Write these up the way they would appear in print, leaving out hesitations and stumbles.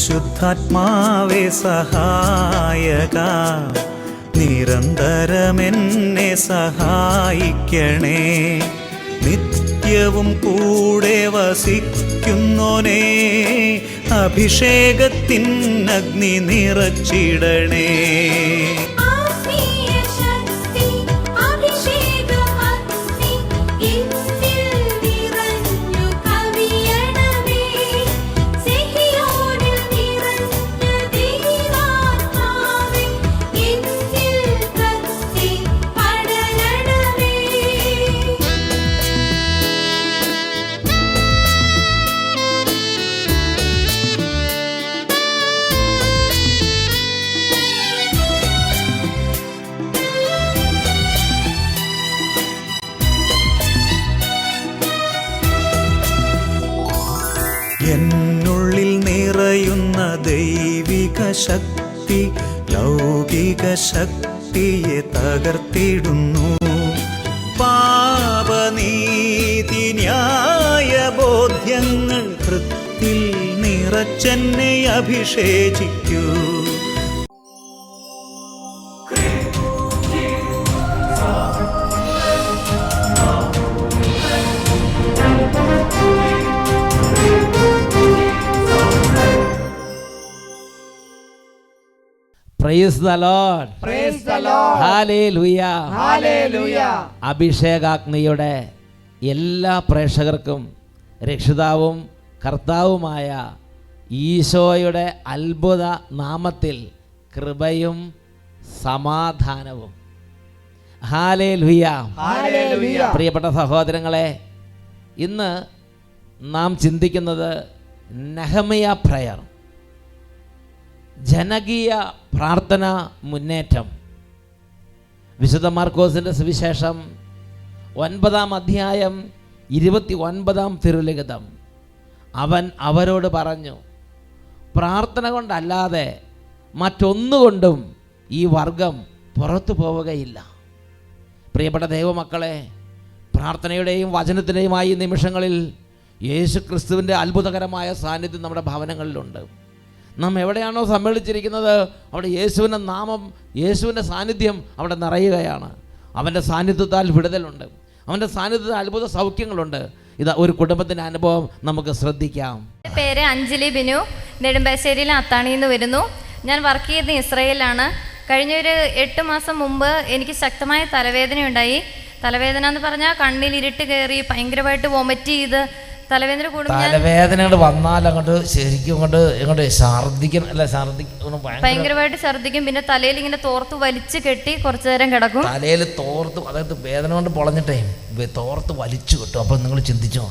പരിശുദ്ധാത്മാവേ സഹായക, നിരന്തരമെന്നെ സഹായിക്കണേ. നിത്യവും കൂടെ വസിക്കുന്നോനേ, അഭിഷേകത്തിൻ അഗ്നി നിറച്ചിടണേ. എന്നുള്ളിൽ നിറയുന്ന ദൈവിക ശക്തി ലൗകിക ശക്തിയെ തകർത്തിടുന്നു. പാപനീതി ന്യായ ബോധ്യങ്ങൾ ഹൃത്തിൽ നിറച്ചെന്നെ അഭിഷേചിക്കൂ. Praise the Lord. Praise the Lord. Hallelujah. Hallelujah. അഭിഷേകാഗ്നിയുടെ എല്ലാ പ്രേക്ഷകർക്കും രക്ഷിതാവും കർത്താവുമായ ഈശോയുടെ അത്ഭുത നാമത്തിൽ കൃപയും സമാധാനവും. ഹല്ലേലൂയ. ഹല്ലേലൂയ. പ്രിയപ്പെട്ട സഹോദരങ്ങളെ, ഇന്ന് നാം ചിന്തിക്കുന്നത് നെഹമ്യ പ്രയർ, ജനകീയ പ്രാർത്ഥന മുന്നേറ്റം. വിശുദ്ധ മാർക്കോസിൻ്റെ സുവിശേഷം 9-ാം അധ്യായം 29-ാം തിരുലിഖിതം. അവൻ അവരോട് പറഞ്ഞു, പ്രാർത്ഥന കൊണ്ടല്ലാതെ മറ്റൊന്നുകൊണ്ടും ഈ വർഗം പുറത്തു പോവുകയില്ല. പ്രിയപ്പെട്ട ദൈവമക്കളെ, പ്രാർത്ഥനയുടെയും വചനത്തിൻ്റെയുമായി ഈ നിമിഷങ്ങളിൽ യേശു ക്രിസ്തുവിൻ്റെ അത്ഭുതകരമായ സാന്നിധ്യം നമ്മുടെ ഭവനങ്ങളിലുണ്ട്. നാം എവിടെയാണോ സമ്മേളിച്ചിരിക്കുന്നത് അവിടെ യേശുവിൻ്റെ നാമം, യേശുവിൻ്റെ സാന്നിധ്യം അവിടെ നിറയുകയാണ്. അവൻ്റെ സാന്നിധ്യത്താൽ വിടുതലുണ്ട്, അവൻ്റെ സാന്നിധ്യത്തിൽ അത്ഭുത സൗഖ്യങ്ങളുണ്ട്. ഇത് ഒരു കുടുംബത്തിൻ്റെ അനുഭവം നമുക്ക് ശ്രദ്ധിക്കാം. എൻ്റെ പേര് അഞ്ജലി ബിനു, നെടുമ്പാശ്ശേരിയിലെ അത്താണിയിൽ നിന്ന് വരുന്നു. ഞാൻ വർക്ക് ചെയ്യുന്നത് ഇസ്രയേലിലാണ്. കഴിഞ്ഞൊരു 8 മാസം മുമ്പ് എനിക്ക് ശക്തമായ തലവേദനയുണ്ടായി. തലവേദന എന്ന് പറഞ്ഞാൽ കണ്ണിൽ ഇരുട്ട് കയറി, ഭയങ്കരമായിട്ട് വൊമിറ്റ് ചെയ്ത് തലവേദന കൂടും. തലവേദന വന്നാൽ അങ്ങോട്ട് ശരിക്കും ഇങ്ങോട്ട് ഛർദ്ദിക്കും, അല്ല ഭയങ്കരമായിട്ട് ഛർദ്ദിക്കും. പിന്നെ തലയിൽ ഇങ്ങനെ തോർത്ത് വലിച്ചു കെട്ടി കുറച്ചു നേരം കിടക്കും. തലയിൽ തോർത്ത്, അതായത് വേദന കൊണ്ട് പൊളഞ്ഞിട്ടേ തോർത്ത് വലിച്ചു കിട്ടും. അപ്പോൾ നിങ്ങൾ ചിന്തിച്ചോ,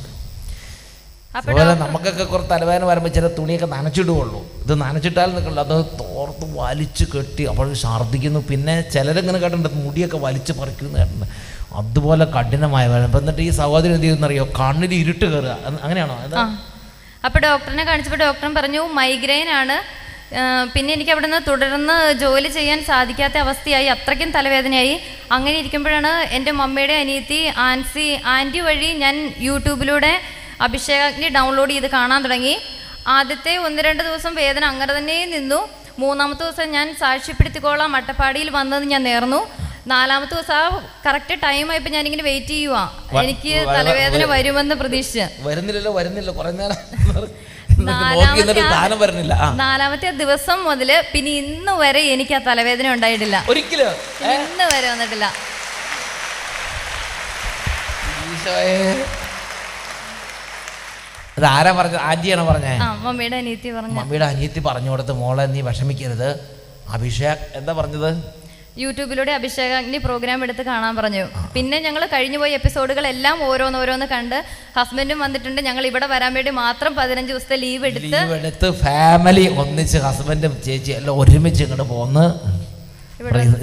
അതുപോലെ നമുക്കൊക്കെ കുറച്ച് തലവേദന വരുമ്പോൾ ചില തുണിയൊക്കെ നനച്ചിടുകയുള്ളൂ. ഇത് നനച്ചിട്ടാൽ നിൽക്കില്ല, അത് തോർത്ത് വലിച്ചു കെട്ടി അപ്പോൾ ഛർദ്ദിക്കുന്നു. പിന്നെ ചിലരിങ്ങനെ കേട്ടിട്ടുണ്ട് മുടിയൊക്കെ വലിച്ചു പറിക്കുന്നു കേട്ടിട്ടുണ്ട്. അതുപോലെ കഠിനമായ വേദന. എന്നിട്ട് ഈ സഹോദരി എന്ത് ചെയ്യുന്നറിയോ, കണ്ണിൽ ഇരുട്ട് കയറുക, അങ്ങനെയാണോ? അപ്പോൾ ഡോക്ടറിനെ കാണിച്ചപ്പോൾ ഡോക്ടറും പറഞ്ഞു മൈഗ്രെയിൻ ആണ്. പിന്നെ എനിക്ക് അവിടെ നിന്ന് തുടർന്ന് ജോലി ചെയ്യാൻ സാധിക്കാത്ത അവസ്ഥയായി, അത്രയ്ക്കും തലവേദനയായി. അങ്ങനെ ഇരിക്കുമ്പോഴാണ് എൻ്റെ മമ്മിയുടെ അനിയത്തി ആൻറ്റി വഴി ഞാൻ യൂട്യൂബിലൂടെ അഭിഷേകാഗ്നി ഡൗൺലോഡ് ചെയ്ത് കാണാൻ തുടങ്ങി. ആദ്യത്തെ 1-2 ദിവസം വേദന അങ്ങനെ തന്നെ നിന്നു. 3-ാമത്തെ ദിവസം ഞാൻ സാക്ഷ്യപ്പെടുത്തിക്കോളാം അട്ടപ്പാടിയിൽ വന്നത് ഞാൻ നേർന്നു. 4-ാമത്തെ ദിവസം ആ കറക്റ്റ് ടൈമായപ്പോൾ ഞാനിങ്ങനെ വെയിറ്റ് ചെയ്യുക, എനിക്ക് തലവേദന വരുമെന്ന് പ്രതീക്ഷിച്ച്. നാലാമത്തെ ദിവസം മുതൽ പിന്നെ ഇന്ന് വരെ എനിക്ക് ആ തലവേദന ഉണ്ടായിട്ടില്ല, ഒരിക്കലും ഇന്ന് വരെ വന്നിട്ടില്ല. ആരാ പറഞ്ഞത്? ആന്റിയാണോ പറഞ്ഞേ? മമ്മിയുടെ അനിയത്തി പറഞ്ഞു. മമ്മിയുടെ അനിയത്തി പറഞ്ഞു കൊടുത്ത്, മോളെ നീ വിഷമിക്കരുത്, അഭിഷേക് എന്താ പറഞ്ഞത്, യൂട്യൂബിലൂടെ അഭിഷേകാഗ്നി പ്രോഗ്രാം എടുത്ത് കാണാൻ പറഞ്ഞു. പിന്നെ ഞങ്ങൾ കഴിഞ്ഞുപോയ എപ്പിസോഡുകളെല്ലാം ഓരോന്നോരോന്ന് കണ്ട് ഹസ്ബൻഡും വന്നിട്ടുണ്ട്. ഞങ്ങൾ ഇവിടെ വരാൻ വേണ്ടി മാത്രം 15 ദിവസത്തെ ലീവ് എടുത്ത് ഫാമിലി ഒന്നിച്ച് ഹസ്ബൻഡും ചേച്ചി എല്ലാം ഒരുമിച്ച് ഇങ്ങോട്ട് പോന്ന്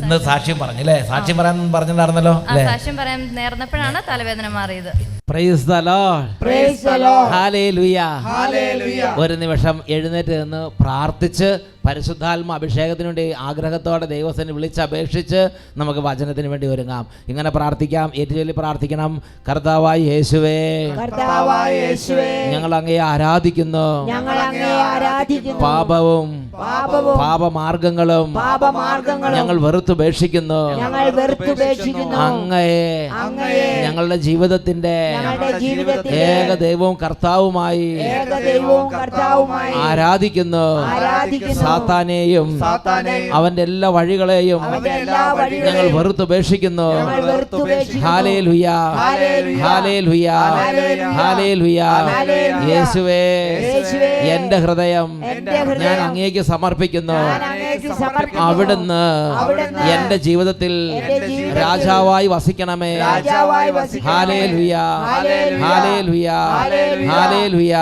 ഇന്ന് സാക്ഷ്യം പറഞ്ഞു അല്ലേ? സാക്ഷ്യം പറയാൻ പറഞ്ഞിട്ടുണ്ടായിരുന്നല്ലോ. സാക്ഷ്യം പറയാൻ നേർന്നപ്പോഴാണ് തലവേദന മാറിയത്. Praise the Lord. Praise the Lord. Hallelujah. Hallelujah. ഒരു നിമിഷം എഴുന്നേറ്റ് നിന്ന് പ്രാർത്ഥിച്ച് പരിശുദ്ധാത്മ അഭിഷേകത്തിന് വേണ്ടി ആഗ്രഹത്തോടെ ദൈവത്തിന് വിളിച്ചപേക്ഷിച്ച് നമുക്ക് വചനത്തിന് വേണ്ടി ഒരുങ്ങാം. ഇങ്ങനെ പ്രാർത്ഥിക്കാം, ഏറ്റുചൊല്ലി പ്രാർത്ഥിക്കണം. കർത്താവായ യേശുവേ, ഞങ്ങൾ അങ്ങയെ ആരാധിക്കുന്നു. പാപവും പാപമാർഗങ്ങളും ഞങ്ങൾ വെറുത്തുപേക്ഷിക്കുന്നു. അങ്ങയെ ഞങ്ങളുടെ ജീവിതത്തിന്റെ ഏക ദൈവവും കർത്താവുമായി ആരാധിക്കുന്നു. സാത്താനെയും അവന്റെ എല്ലാ വഴികളെയും ഞങ്ങൾ വെറുത്തുപേക്ഷിക്കുന്നു. Hallelujah, hallelujah, hallelujah. യേശുവേ, എന്റെ ഹൃദയം ഞാൻ അങ്ങേക്ക് സമർപ്പിക്കുന്നു. അവിടുന്ന് എന്റെ ജീവിതത്തിൽ രാജാവായി വസിക്കണമേ. Hallelujah, hallelujah, hallelujah.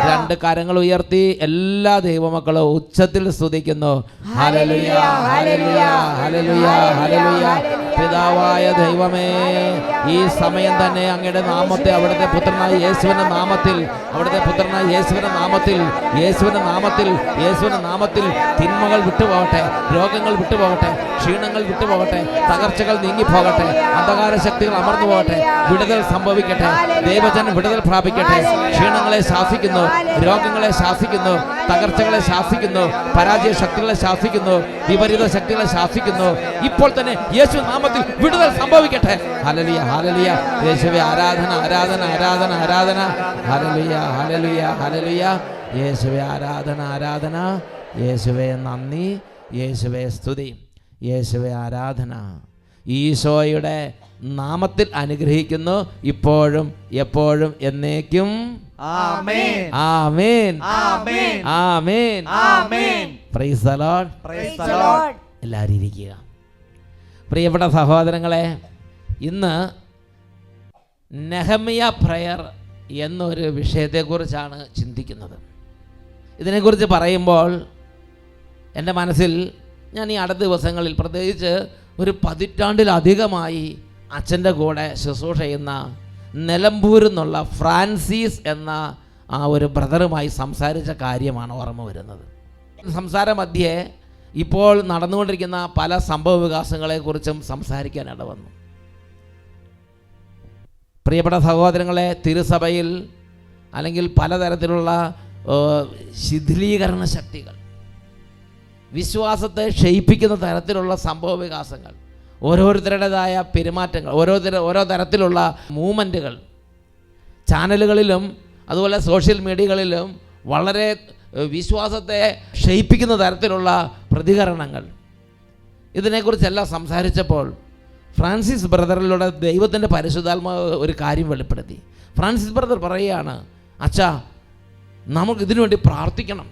രണ്ട് കരങ്ങൾ ഉയർത്തി എല്ലാ ദൈവമക്കളും ഉച്ചത്തിൽ സ്തുതിക്കുന്നു. Hallelujah, hallelujah, hallelujah, hallelujah. പിതാവായ ദൈവമേ, ഈ സമയം തന്നെ അങ്ങയുടെ നാമത്തെ അവിടുത്തെ പുത്രനായ യേശുവിന്റെ നാമത്തിൽ, അവിടുത്തെ പുത്രനായ യേശുവിന്റെ നാമത്തിൽ, യേശുവിന്റെ നാമത്തിൽ, യേശുവിന്റെ നാമത്തിൽ തിന്മകൾ വിട്ടുപോകട്ടെ, രോഗങ്ങൾ വിട്ടുപോകട്ടെ, ക്ഷീണങ്ങൾ വിട്ടുപോകട്ടെ, തകർച്ചകൾ നീങ്ങിപ്പോകട്ടെ, അന്ധകാര ശക്തികൾ അമർന്നു പോകട്ടെ, വിടുതൽ സംഭവിക്കട്ടെ, ദൈവജനം വിടുതൽ പ്രാപിക്കട്ടെ. ക്ഷീണങ്ങളെ ശാസിക്കുന്നു, രോഗങ്ങളെ ശാസിക്കുന്നു, തകർച്ചകളെ ശാസിക്കുന്നു, പരാജയ ശക്തികളെ ശാസിക്കുന്നു, വിപരീത ശക്തികളെ ശാസിക്കുന്നു. ഇപ്പോൾ തന്നെ യേശു നാമത്തിൽ വിടുതൽ സംഭവിക്കട്ടെ. Hallelujah, hallelujah. യേശുവേ ആരാധന, ആരാധന, ആരാധന, ആരാധന. Hallelujah, hallelujah, hallelujah. യേശുവേ ആരാധന, ആരാധന. യേശുവേ നന്ദി, യേശുവേ സ്തുതി, യേശുവേ ആരാധന. ഈശോയുടെ നാമത്തിൽ അനുഗ്രഹിക്കുന്നു, ഇപ്പോഴും എപ്പോഴും എന്നേക്കും. ആമേൻ, ആമേൻ, ആമേൻ, ആമേൻ, ആമേൻ. Praise the Lord. Praise the Lord. എല്ലാവരും ഇരിക്കുക. പ്രിയപ്പെട്ട സഹോദരങ്ങളെ, ഇന്ന് നെഹമ്യ പ്രയർ എന്നൊരു വിഷയത്തെക്കുറിച്ചാണ് ചിന്തിക്കുന്നത്. ഇതിനെക്കുറിച്ച് പറയുമ്പോൾ എൻ്റെ മനസ്സിൽ ഞാൻ ഈ അടുത്ത ദിവസങ്ങളിൽ, പ്രത്യേകിച്ച് ഒരു 10 പതിറ്റാണ്ടിലധികമായി അച്ഛൻ്റെ കൂടെ ശുശ്രൂഷ ചെയ്യുന്ന നിലമ്പൂരിൽ നിന്നുള്ള ഫ്രാൻസിസ് എന്ന ആ ഒരു ബ്രദറുമായി സംസാരിച്ച കാര്യമാണ് ഓർമ്മ വരുന്നത്. സംസാര മധ്യേ ഇപ്പോൾ നടന്നുകൊണ്ടിരിക്കുന്ന പല സംഭവ വികാസങ്ങളെക്കുറിച്ചും സംസാരിക്കാൻ ഇടവന്നു. പ്രിയപ്പെട്ട സഹോദരങ്ങളെ, തിരുസഭയിൽ അല്ലെങ്കിൽ പലതരത്തിലുള്ള ശിഥിലീകരണ ശക്തികൾ, വിശ്വാസത്തെ ക്ഷയിപ്പിക്കുന്ന തരത്തിലുള്ള സംഭവ വികാസങ്ങൾ, ഓരോരുത്തരുടേതായ പെരുമാറ്റങ്ങൾ, ഓരോ തരത്തിലുള്ള മൂവ്മെൻറ്റുകൾ ചാനലുകളിലും അതുപോലെ സോഷ്യൽ മീഡിയകളിലും വളരെ വിശ്വാസത്തെ ക്ഷയിപ്പിക്കുന്ന തരത്തിലുള്ള പ്രതികരണങ്ങൾ, ഇതിനെക്കുറിച്ചെല്ലാം സംസാരിച്ചപ്പോൾ ഫ്രാൻസിസ് ബ്രദറിലൂടെ ദൈവത്തിൻ്റെ പരിശുദ്ധാത്മാവ് ഒരു കാര്യം വെളിപ്പെടുത്തി. ഫ്രാൻസിസ് ബ്രദർ പറയുകയാണ്, അച്ഛാ, നമുക്ക് ഇതിനു വേണ്ടി പ്രാർത്ഥിക്കണം.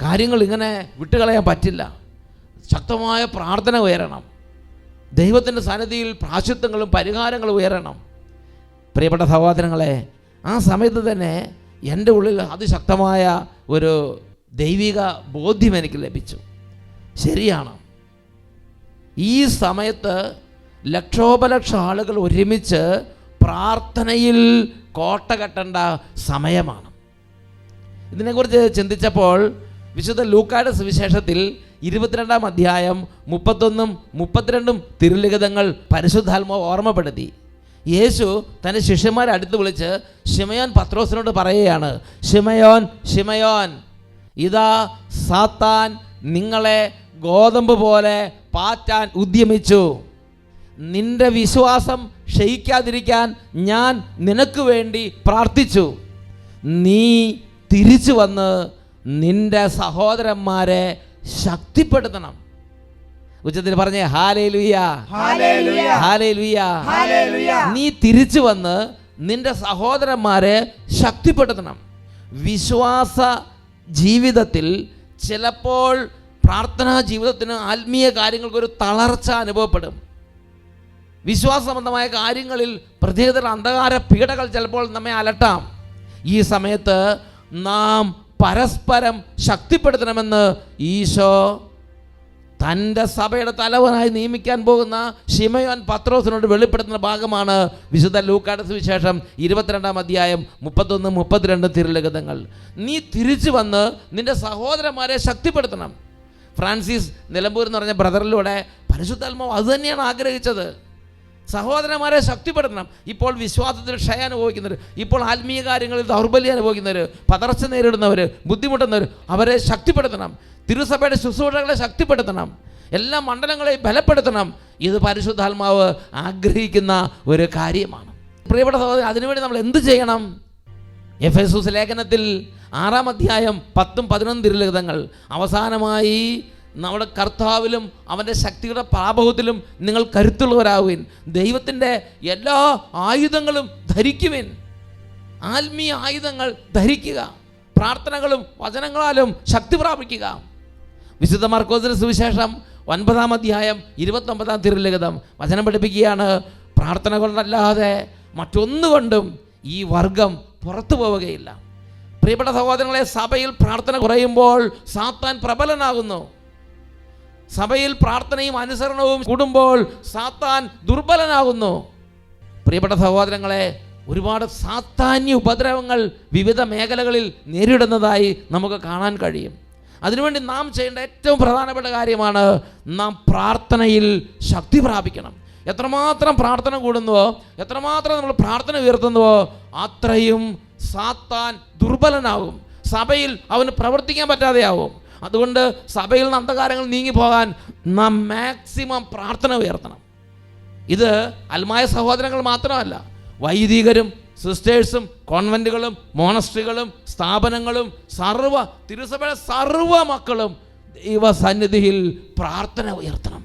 കാര്യങ്ങൾ ഇങ്ങനെ വിട്ടുകളയാൻ പറ്റില്ല. ശക്തമായ പ്രാർത്ഥന ഉയരണം. ദൈവത്തിൻ്റെ സന്നിധിയിൽ പ്രാശ്ചിത്തങ്ങളും പരിഹാരങ്ങളും ഉയരണം. പ്രിയപ്പെട്ട സഹോദരങ്ങളെ, ആ സമയത്ത് തന്നെ എൻ്റെ ഉള്ളിൽ അതിശക്തമായ ഒരു ദൈവിക ബോധ്യം എനിക്ക് ലഭിച്ചു. ശരിയാണ്, ഈ സമയത്ത് ലക്ഷോപലക്ഷം ആളുകൾ ഒരുമിച്ച് പ്രാർത്ഥനയിൽ കോട്ട കെട്ടേണ്ട സമയമാണ്. ഇതിനെക്കുറിച്ച് ചിന്തിച്ചപ്പോൾ വിശുദ്ധ ലൂക്കായുടെ സുവിശേഷത്തിൽ 22-ാം അധ്യായം 31-ഉം 32-ഉം തിരുലിഖിതങ്ങൾ പരിശുദ്ധാത്മാവ് ഓർമ്മപ്പെടുത്തി. യേശു തൻ്റെ ശിഷ്യന്മാരെ അടുത്ത് വിളിച്ച് ശിമയോൻ പത്രോസിനോട് പറയുകയാണ്, ശിമയോൻ, ശിമയോൻ, ഇതാ സാത്താൻ നിങ്ങളെ ഗോതമ്പ് പോലെ പാറ്റാൻ ഉദ്യമിച്ചു. നിന്റെ വിശ്വാസം ക്ഷയിക്കാതിരിക്കാൻ ഞാൻ നിനക്ക് വേണ്ടി പ്രാർത്ഥിച്ചു. നീ തിരിച്ചു വന്ന് നിന്റെ സഹോദരന്മാരെ ശക്തിപ്പെടുത്തണം. ഉച്ചത്തിൽ പറഞ്ഞേ ഹല്ലേലൂയ, ഹല്ലേലൂയ, ഹല്ലേലൂയ, ഹല്ലേലൂയ. നീ തിരിച്ചു വന്ന് നിന്റെ സഹോദരന്മാരെ ശക്തിപ്പെടുത്തണം. വിശ്വാസ ജീവിതത്തിൽ ചിലപ്പോൾ പ്രാർത്ഥനാ ജീവിതത്തിന് ആത്മീയ കാര്യങ്ങൾക്കൊരു തളർച്ച അനുഭവപ്പെടും. വിശ്വാസ സംബന്ധമായ കാര്യങ്ങളിൽ പ്രത്യേകതര അന്ധകാര പീഡകൾ ചിലപ്പോൾ നമ്മെ അലട്ടാം. ഈ സമയത്ത് നാം പരസ്പരം ശക്തിപ്പെടുത്തണമെന്ന് ഈശോ തൻ്റെ സഭയുടെ തലവനായി നിയമിക്കാൻ പോകുന്ന ശിമയോൻ പത്രോസിനോട് വെളിപ്പെടുത്തുന്ന ഭാഗമാണ് വിശുദ്ധ ലൂക്കായുടെ സുവിശേഷം 22-ാം അധ്യായം 31-32 തിരുലിഖിതങ്ങൾ. നീ തിരിച്ചു വന്ന് നിൻ്റെ സഹോദരന്മാരെ ശക്തിപ്പെടുത്തണം. ഫ്രാൻസിസ് നിലമ്പൂർ എന്ന് പറഞ്ഞ ബ്രദറിലൂടെ പരിശുദ്ധാത്മാവ് അതുതന്നെയാണ് ആഗ്രഹിച്ചത്. സഹോദരന്മാരെ ശക്തിപ്പെടുത്തണം. ഇപ്പോൾ വിശ്വാസത്തിൽ ക്ഷയം അനുഭവിക്കുന്നവർ, ഇപ്പോൾ ആത്മീയ കാര്യങ്ങളിൽ ദൗർബല്യം അനുഭവിക്കുന്നവർ, പതർച്ച നേരിടുന്നവർ, ബുദ്ധിമുട്ടുന്നവർ, അവരെ ശക്തിപ്പെടുത്തണം. തിരുസഭയുടെ ശുശ്രൂഷകളെ ശക്തിപ്പെടുത്തണം. എല്ലാ മണ്ഡലങ്ങളെയും ബലപ്പെടുത്തണം. ഇത് പരിശുദ്ധാത്മാവ് ആഗ്രഹിക്കുന്ന ഒരു കാര്യമാണ്. പ്രിയപ്പെട്ട സഹോദരൻ, അതിനുവേണ്ടി നമ്മൾ എന്ത് ചെയ്യണം? എഫേസൂസ് ലേഖനത്തിൽ 6-ാം അധ്യായം 10-11 തിരുലിഖിതങ്ങൾ അവസാനമായി നമ്മുടെ കർത്താവിലും അവൻ്റെ ശക്തിയുടെ പ്രാബഹത്തിലും നിങ്ങൾ കരുത്തുള്ളവരാകുവിൻ. ദൈവത്തിൻ്റെ എല്ലാ ആയുധങ്ങളും ധരിക്കുവിൻ. ആത്മീയ ആയുധങ്ങൾ ധരിക്കുക. പ്രാർത്ഥനകളും വചനങ്ങളാലും ശക്തി പ്രാപിക്കുക. വിശുദ്ധ മർക്കോസിന്റെ സുവിശേഷം 9-ാം അധ്യായം 29-ാം തിരുലിഖിതം വചനം പഠിപ്പിക്കുകയാണ്, പ്രാർത്ഥന കൊണ്ടല്ലാതെ മറ്റൊന്നുകൊണ്ടും ഈ വർഗം പുറത്തു പോവുകയില്ല. പ്രിയപ്പെട്ട സഹോദരങ്ങളെ, സഭയിൽ പ്രാർത്ഥന കുറയുമ്പോൾ സാത്താൻ പ്രബലനാകുന്നു. സഭയിൽ പ്രാർത്ഥനയും അനുസരണവും കൂടുമ്പോൾ സാത്താൻ ദുർബലനാകുന്നു. പ്രിയപ്പെട്ട സഹോദരങ്ങളെ, ഒരുപാട് സാത്താന്യ ഉപദ്രവങ്ങൾ വിവിധ മേഖലകളിൽ നേരിടുന്നതായി നമുക്ക് കാണാൻ കഴിയും. അതിനുവേണ്ടി നാം ചെയ്യേണ്ട ഏറ്റവും പ്രധാനപ്പെട്ട കാര്യമാണ് നാം പ്രാർത്ഥനയിൽ ശക്തി പ്രാപിക്കണം. എത്രമാത്രം പ്രാർത്ഥന കൂടുന്നുവോ, എത്രമാത്രം നമ്മൾ പ്രാർത്ഥന ഉയർത്തുന്നുവോ, അത്രയും സാത്താൻ ദുർബലനാകും. സഭയിൽ അവന് പ്രവർത്തിക്കാൻ പറ്റാതെയാവും. അതുകൊണ്ട് സഭയിൽ നിന്ന് അന്ധകാരങ്ങൾ നീങ്ങിപ്പോകാൻ നാം മാക്സിമം പ്രാർത്ഥന ഉയർത്തണം. ഇത് അൽമായ സഹോദരങ്ങൾ മാത്രമല്ല, വൈദികരും സിസ്റ്റേഴ്സും കോൺവെൻറ്റുകളും മോണസ്ട്രികളും സ്ഥാപനങ്ങളും തിരുസഭയുടെ സർവ്വ മക്കളും ദൈവസന്നിധിയിൽ പ്രാർത്ഥന ഉയർത്തണം.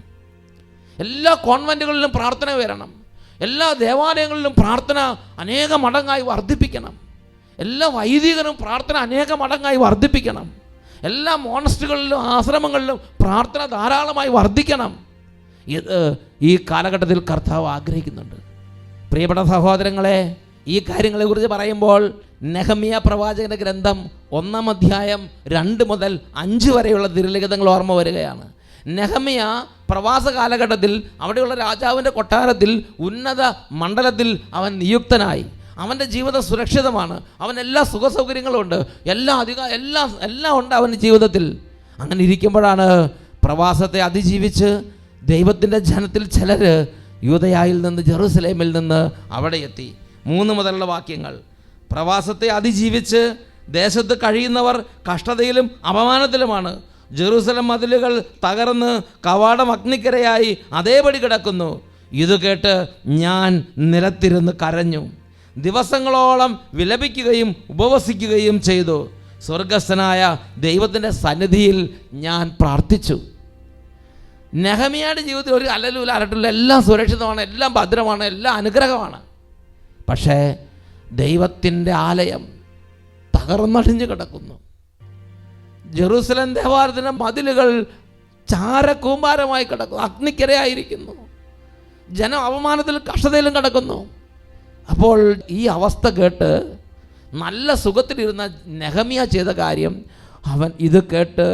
എല്ലാ കോൺവെൻറ്റുകളിലും പ്രാർത്ഥന ഉയരണം. എല്ലാ ദേവാലയങ്ങളിലും പ്രാർത്ഥന അനേക മടങ്ങായി വർദ്ധിപ്പിക്കണം. എല്ലാ വൈദികരും പ്രാർത്ഥന അനേക മടങ്ങായി വർദ്ധിപ്പിക്കണം. എല്ലാ മോണസ്ട്രികളിലും ആശ്രമങ്ങളിലും പ്രാർത്ഥന ധാരാളമായി വർദ്ധിക്കണം. ഇത് ഈ കാലഘട്ടത്തിൽ കർത്താവ് ആഗ്രഹിക്കുന്നുണ്ട്. പ്രിയപ്പെട്ട സഹോദരങ്ങളെ, ഈ കാര്യങ്ങളെക്കുറിച്ച് പറയുമ്പോൾ നെഹമ്യാ പ്രവാചകന്റെ ഗ്രന്ഥം 1-ാം അധ്യായം 2 മുതൽ 5 വരെയുള്ള തിരുലിഖിതങ്ങൾ ഓർമ്മ വരികയാണ്. നെഹമ്യാ പ്രവാസ കാലഘട്ടത്തിൽ അവിടെയുള്ള രാജാവിൻ്റെ കൊട്ടാരത്തിൽ ഉന്നത മണ്ഡലത്തിൽ അവൻ നിയുക്തനായി. അവൻ്റെ ജീവിതം സുരക്ഷിതമാണ്. അവൻ എല്ലാ സുഖസൗകര്യങ്ങളും ഉണ്ട്, എല്ലാം ഉണ്ട് അവൻ്റെ ജീവിതത്തിൽ. അങ്ങനെ ഇരിക്കുമ്പോഴാണ് പ്രവാസത്തെ അതിജീവിച്ച് ദൈവത്തിൻ്റെ ജനത്തിൽ ചിലർ യൂദയായിൽ നിന്ന് ജെറുസലേമിൽ നിന്ന് അവിടെ എത്തി. 3 മുതലുള്ള വാക്യങ്ങൾ. പ്രവാസത്തെ അതിജീവിച്ച് ദേശത്ത് കഴിയുന്നവർ കഷ്ടതയിലും അപമാനത്തിലുമാണ്. ജെറുസലേം മതിലുകൾ തകർന്ന് കവാടം അഗ്നിക്കരയായി അതേപടി കിടക്കുന്നു. ഇത് കേട്ട് ഞാൻ നിലത്തിരുന്ന് കരഞ്ഞു, ദിവസങ്ങളോളം വിലപിക്കുകയും ഉപവസിക്കുകയും ചെയ്തു. സ്വർഗസ്ഥനായ ദൈവത്തിൻ്റെ സന്നിധിയിൽ ഞാൻ പ്രാർത്ഥിച്ചു. നെഹമ്യായുടെ ജീവിതത്തിൽ ഒരു അലലൂല അലട്ടില്ല, എല്ലാം സുരക്ഷിതമാണ്, എല്ലാം ഭദ്രമാണ്, എല്ലാം അനുഗ്രഹമാണ്. പക്ഷേ ദൈവത്തിൻ്റെ ആലയം തകർന്നടിഞ്ഞു കിടക്കുന്നു. ജെറുസലേം ദേവാലയത്തിൻ്റെ മതിലുകൾ ചാരകൂമ്പാരമായി കിടക്കുന്നു, അഗ്നിക്കരയായിരിക്കുന്നു. ജനം അപമാനത്തിലും കഷ്ടതയിലും കിടക്കുന്നു. അപ്പോൾ ഈ അവസ്ഥ കേട്ട് നല്ല സുഖത്തിലിരുന്ന നെഹമ്യാ ചെയ്ത കാര്യം, അവൻ ഇത് കേട്ട്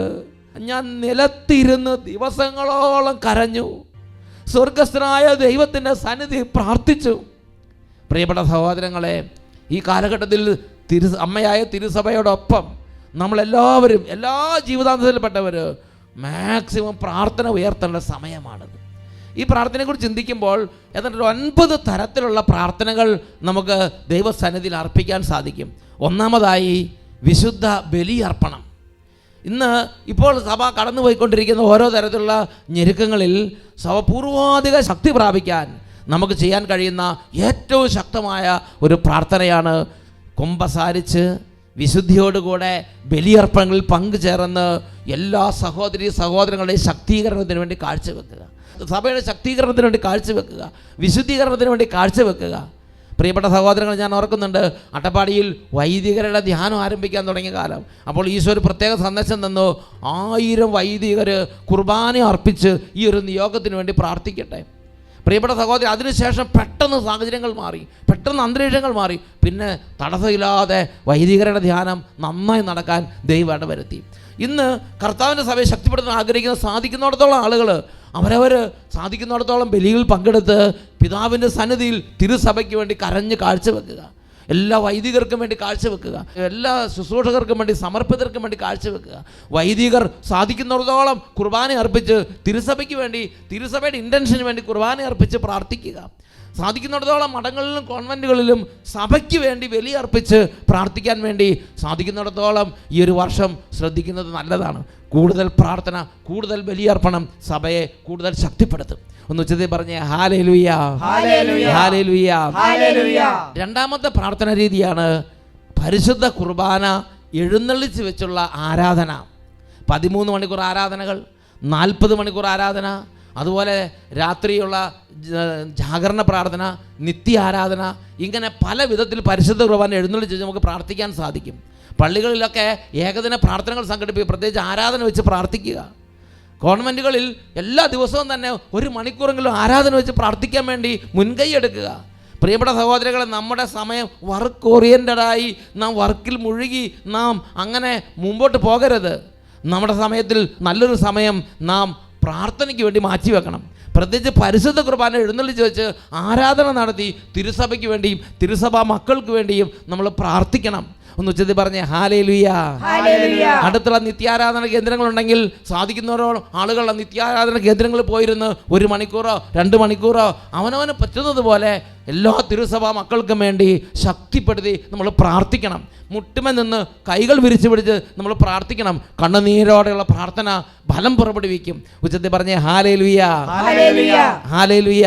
ഞാൻ നിലത്തിരുന്ന് ദിവസങ്ങളോളം കരഞ്ഞു, സ്വർഗസ്ഥനായ ദൈവത്തിൻ്റെ സന്നിധി പ്രാർത്ഥിച്ചു. പ്രിയപ്പെട്ട സഹോദരങ്ങളെ, ഈ കാലഘട്ടത്തിൽ അമ്മയായ തിരുസഭയോടൊപ്പം നമ്മളെല്ലാവരും, എല്ലാ ജീവിതാന്തത്തിൽപ്പെട്ടവർ മാക്സിമം പ്രാർത്ഥന ഉയർത്തേണ്ട സമയമാണിത്. ഈ പ്രാർത്ഥനയെക്കുറിച്ച് ചിന്തിക്കുമ്പോൾ ഏതാണ്ട് 9 തരത്തിലുള്ള പ്രാർത്ഥനകൾ നമുക്ക് ദൈവസന്നിധിയിൽ അർപ്പിക്കാൻ സാധിക്കും. ഒന്നാമതായി വിശുദ്ധ ബലിയർപ്പണം. ഇപ്പോൾ സഭ കടന്നുപോയിക്കൊണ്ടിരിക്കുന്ന ഓരോ തരത്തിലുള്ള ഞെരുക്കങ്ങളിൽ സഭ പൂർവാധിക ശക്തി പ്രാപിക്കാൻ നമുക്ക് ചെയ്യാൻ കഴിയുന്ന ഏറ്റവും ശക്തമായ ഒരു പ്രാർത്ഥനയാണ് കുമ്പസാരിച്ച് വിശുദ്ധിയോടുകൂടെ ബലിയർപ്പണങ്ങളിൽ പങ്കുചേർന്ന് എല്ലാ സഹോദരങ്ങളുടെയും ശക്തീകരണത്തിന് വേണ്ടി കാഴ്ചവെക്കുക. സഭയുടെ ശക്തീകരണത്തിന് വേണ്ടി കാഴ്ചവെക്കുക, വിശുദ്ധീകരണത്തിന് വേണ്ടി കാഴ്ചവെക്കുക. പ്രിയപ്പെട്ട സഹോദരങ്ങൾ, ഞാൻ ഓർക്കുന്നുണ്ട് അട്ടപ്പാടിയിൽ വൈദികരുടെ ധ്യാനം ആരംഭിക്കാൻ തുടങ്ങിയ കാലം. അപ്പോൾ ഈശോ ഒരു പ്രത്യേക സന്ദേശം തന്നു, 1000 വൈദികർ കുർബാന അർപ്പിച്ച് ഈ ഒരു നിയോഗത്തിന് വേണ്ടി പ്രാർത്ഥിക്കട്ടെ. പ്രിയപ്പെട്ട സഹോദരൻ, അതിനുശേഷം പെട്ടെന്ന് സാഹചര്യങ്ങൾ മാറി, പെട്ടെന്ന് അന്തരീക്ഷങ്ങൾ മാറി. പിന്നെ തടസ്സമില്ലാതെ വൈദികരുടെ ധ്യാനം നന്നായി നടക്കാൻ ദൈവം ഇടവരുത്തി. ഇന്ന് കർത്താവിൻ്റെ സഭയെ ശക്തിപ്പെടുത്താൻ ആഗ്രഹിക്കുന്ന സാധിക്കുന്നിടത്തോളം ആളുകൾ അവരവർ സാധിക്കുന്നിടത്തോളം ബലിയിൽ പങ്കെടുത്ത് പിതാവിൻ്റെ സന്നിധിയിൽ തിരുസഭയ്ക്ക് വേണ്ടി കരഞ്ഞ് കാഴ്ചവെക്കുക, എല്ലാ വൈദികർക്കും വേണ്ടി കാഴ്ചവെക്കുക, എല്ലാ ശുശ്രൂഷകർക്കും വേണ്ടി സമർപ്പിതർക്കും വേണ്ടി കാഴ്ചവെക്കുക. വൈദികർ സാധിക്കുന്നിടത്തോളം കുർബാന അർപ്പിച്ച് തിരുസഭയ്ക്ക് വേണ്ടി, തിരുസഭയുടെ ഇൻറ്റൻഷന് വേണ്ടി കുർബാന അർപ്പിച്ച് പ്രാർത്ഥിക്കുക. സാധിക്കുന്നിടത്തോളം മഠങ്ങളിലും കോൺവെൻറ്റുകളിലും സഭയ്ക്ക് വേണ്ടി ബലിയർപ്പിച്ച് പ്രാർത്ഥിക്കാൻ വേണ്ടി സാധിക്കുന്നിടത്തോളം ഈ ഒരു വർഷം ശ്രദ്ധിക്കുന്നത് നല്ലതാണ്. കൂടുതൽ പ്രാർത്ഥന, കൂടുതൽ ബലിയർപ്പണം സഭയെ കൂടുതൽ ശക്തിപ്പെടുത്തും. ഒന്ന് ഉച്ചത്തിൽ പറഞ്ഞേ ഹല്ലേലൂയ, ഹല്ലേലൂയ, ഹല്ലേലൂയ. രണ്ടാമത്തെ പ്രാർത്ഥന രീതിയാണ് പരിശുദ്ധ കുർബാന എഴുന്നള്ളിച്ച് വെച്ചുള്ള ആരാധന. 13 മണിക്കൂർ ആരാധനകൾ, 40 മണിക്കൂർ ആരാധന, അതുപോലെ രാത്രിയുള്ള ജാഗരണ പ്രാർത്ഥന, നിത്യ ആരാധന, ഇങ്ങനെ പല വിധത്തിൽ പരിശുദ്ധ കുർബാന എഴുന്നള്ളിച്ച് നമുക്ക് പ്രാർത്ഥിക്കാൻ സാധിക്കും. പള്ളികളിലൊക്കെ ഏകദിന പ്രാർത്ഥനകൾ സംഘടിപ്പിക്കുക, പ്രത്യേകിച്ച് ആരാധന വെച്ച് പ്രാർത്ഥിക്കുക. ഗവൺമെൻറ്റുകളിൽ എല്ലാ ദിവസവും തന്നെ 1 മണിക്കൂറെങ്കിലും ആരാധന വെച്ച് പ്രാർത്ഥിക്കാൻ വേണ്ടി മുൻകൈ എടുക്കുക. പ്രിയപ്പെട്ട സഹോദരങ്ങളെ, നമ്മുടെ സമയം വർക്ക് ഓറിയൻറ്റഡായി നാം വർക്കിൽ മുഴുകി നാം അങ്ങനെ മുമ്പോട്ട് പോകരുത്. നമ്മുടെ സമയത്തിൽ നല്ലൊരു സമയം നാം പ്രാർത്ഥനയ്ക്ക് വേണ്ടി മാറ്റിവെക്കണം. പ്രത്യേകിച്ച് പരിശുദ്ധ കുർബാന എഴുന്നള്ളിച്ച് വെച്ച് ആരാധന നടത്തി തിരുസഭയ്ക്ക് വേണ്ടിയും തിരുസഭാ മക്കൾക്ക് വേണ്ടിയും നമ്മൾ പ്രാർത്ഥിക്കണം. ഒന്ന് ഉച്ചത്തിൽ പറഞ്ഞേ ഹല്ലേലൂയ. അടുത്തുള്ള നിത്യാരാധന കേന്ദ്രങ്ങളുണ്ടെങ്കിൽ സാധിക്കുന്നവരോളം ആളുകളുടെ നിത്യാരാധന കേന്ദ്രങ്ങളിൽ പോയിരുന്ന് 1 മണിക്കൂറോ 2 മണിക്കൂറോ അവനവന് പറ്റുന്നത് പോലെ എല്ലാ തിരുസഭാ മക്കൾക്കും വേണ്ടി ശക്തിപ്പെടുത്തി നമ്മൾ പ്രാർത്ഥിക്കണം. മുട്ടുമേ നിന്ന് കൈകൾ വിരിച്ചു പിടിച്ച് നമ്മൾ പ്രാർത്ഥിക്കണം. കണ്ണുനീരോടെയുള്ള പ്രാർത്ഥന ഫലം പുറപ്പെടുവിക്കും. ഉച്ചത്തിൽ പറഞ്ഞേ ഹല്ലേലൂയ, ഹല്ലേലൂയ.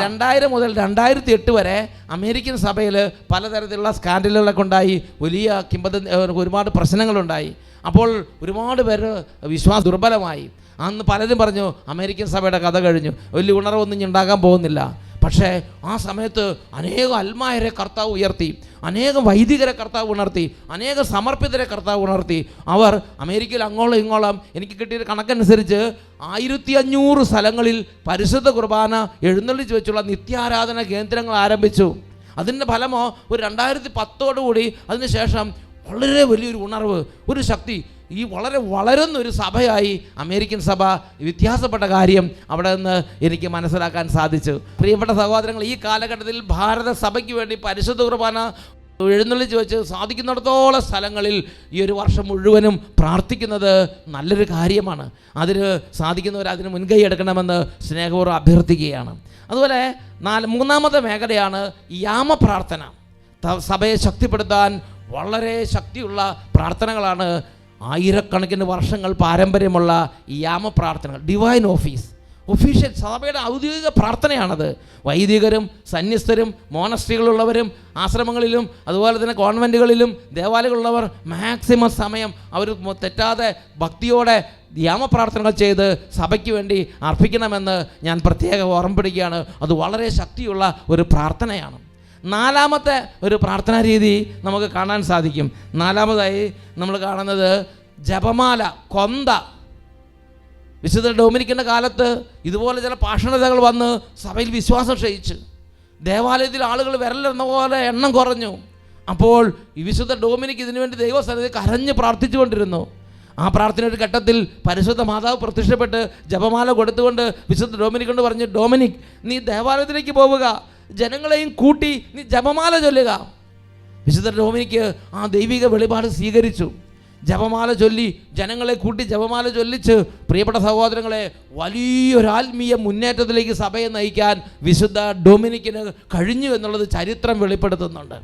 2000 മുതൽ 2008 വരെ അമേരിക്കൻ സഭയിൽ പലതരത്തിലുള്ള സ്കാൻഡലുകളൊക്കെ ഉണ്ടായി, വലിയ ഒരുപാട് പ്രശ്നങ്ങളുണ്ടായി. അപ്പോൾ ഒരുപാട് പേര് വിശ്വാസം ദുർബലമായി. അന്ന് പലരും പറഞ്ഞു അമേരിക്കൻ സഭയുടെ കഥ കഴിഞ്ഞു, വലിയ ഉണർവൊന്നും ഉണ്ടാകാൻ പോകുന്നില്ല. പക്ഷേ ആ സമയത്ത് അനേകം അൽമായരെ കർത്താവ് ഉയർത്തി, അനേകം വൈദികരെ കർത്താവ് ഉണർത്തി, അനേകം സമർപ്പിതരെ കർത്താവ് ഉണർത്തി. അവർ അമേരിക്കയിൽ അങ്ങോളം ഇങ്ങോളം എനിക്ക് കിട്ടിയൊരു കണക്കനുസരിച്ച് 1500 സ്ഥലങ്ങളിൽ പരിശുദ്ധ കുർബാന എഴുന്നള്ളിച്ച് വെച്ചുള്ള നിത്യാരാധന കേന്ദ്രങ്ങൾ ആരംഭിച്ചു. അതിൻ്റെ ഫലമോ ഒരു 2010 അതിനുശേഷം വളരെ വലിയൊരു ഉണർവ്, ഒരു ശക്തി, ഈ വളരെ വളരുന്നൊരു സഭയായി അമേരിക്കൻ സഭ വ്യത്യാസപ്പെട്ട കാര്യം അവിടെ നിന്ന് എനിക്ക് മനസ്സിലാക്കാൻ സാധിച്ചു. പ്രിയപ്പെട്ട സഹോദരങ്ങൾ, ഈ കാലഘട്ടത്തിൽ ഭാരത സഭയ്ക്ക് വേണ്ടി പരിശുദ്ധ കുർബാന എഴുന്നള്ളിച്ച് വെച്ച് സാധിക്കുന്നിടത്തോളം സ്ഥലങ്ങളിൽ ഈ ഒരു വർഷം മുഴുവനും പ്രാർത്ഥിക്കുന്നത് നല്ലൊരു കാര്യമാണ്. അതിന് സാധിക്കുന്നവർ അതിന് മുൻകൈ എടുക്കണമെന്ന് സ്നേഹപൂർവ്വം അഭ്യർത്ഥിക്കുകയാണ്. അതുപോലെ മൂന്നാമത്തെ മേഖലയാണ് യാമപ്രാർത്ഥന. സഭയെ ശക്തിപ്പെടുത്താൻ വളരെ ശക്തിയുള്ള പ്രാർത്ഥനകളാണ് ആയിരക്കണക്കിന് വർഷങ്ങൾ പാരമ്പര്യമുള്ള ഈ യാമപ്രാർത്ഥനകൾ. ഡിവൈൻ ഒഫീഷ്യൽ സഭയുടെ ഔദ്യോഗിക പ്രാർത്ഥനയാണത്. വൈദികരും സന്യസ്തരും മോണസ്ട്രികളുള്ളവരും ആശ്രമങ്ങളിലും അതുപോലെ തന്നെ കോൺവെൻറ്റുകളിലും ദേവാലയങ്ങളുള്ളവർ മാക്സിമം സമയം അവർ തെറ്റാതെ ഭക്തിയോടെ യാമപ്രാർത്ഥനകൾ ചെയ്ത് സഭയ്ക്ക് വേണ്ടി അർപ്പിക്കണമെന്ന് ഞാൻ പ്രത്യേകം ഓർമ്മിപ്പിക്കുകയാണ്. അത് വളരെ ശക്തിയുള്ള ഒരു പ്രാർത്ഥനയാണ്. നാലാമത്തെ ഒരു പ്രാർത്ഥനാ രീതി നമുക്ക് കാണാൻ സാധിക്കും. നാലാമതായി നമ്മൾ കാണുന്നത് ജപമാല, കൊന്ത. വിശുദ്ധ ഡൊമിനിക്കിൻ്റെ കാലത്ത് ഇതുപോലെ ചില പാഷണതകൾ വന്ന് സഭയിൽ വിശ്വാസം ക്ഷയിച്ച് ദേവാലയത്തിൽ ആളുകൾ വിരലെന്ന പോലെ എണ്ണം കുറഞ്ഞു. അപ്പോൾ ഈ വിശുദ്ധ ഡൊമിനിക്ക് ഇതിനു വേണ്ടി ദൈവസന്നിധി കരഞ്ഞ് പ്രാർത്ഥിച്ചുകൊണ്ടിരുന്നു. ആ പ്രാർത്ഥനയുടെ ഘട്ടത്തിൽ പരിശുദ്ധ മാതാവ് പ്രത്യക്ഷപ്പെട്ട് ജപമാല കൊടുത്തുകൊണ്ട് വിശുദ്ധ ഡൊമിനിക് കൊണ്ട് പറഞ്ഞു, ഡൊമിനിക്, നീ ദേവാലയത്തിലേക്ക് പോവുക, ജനങ്ങളെയും കൂട്ടി നീ ജപമാല ചൊല്ലുക. വിശുദ്ധ ഡൊമിനിക്ക് ആ ദൈവിക വെളിപാട് സ്വീകരിച്ചു. ജപമാല ചൊല്ലി ജനങ്ങളെ കൂട്ടി ജപമാല ചൊല്ലിച്ച് പ്രിയപ്പെട്ട സഹോദരങ്ങളെ വലിയൊരാത്മീയ മുന്നേറ്റത്തിലേക്ക് സഭയെ നയിക്കാൻ വിശുദ്ധ ഡൊമിനിക്കിന് കഴിഞ്ഞു എന്നുള്ളത് ചരിത്രം വെളിപ്പെടുത്തുന്നുണ്ട്.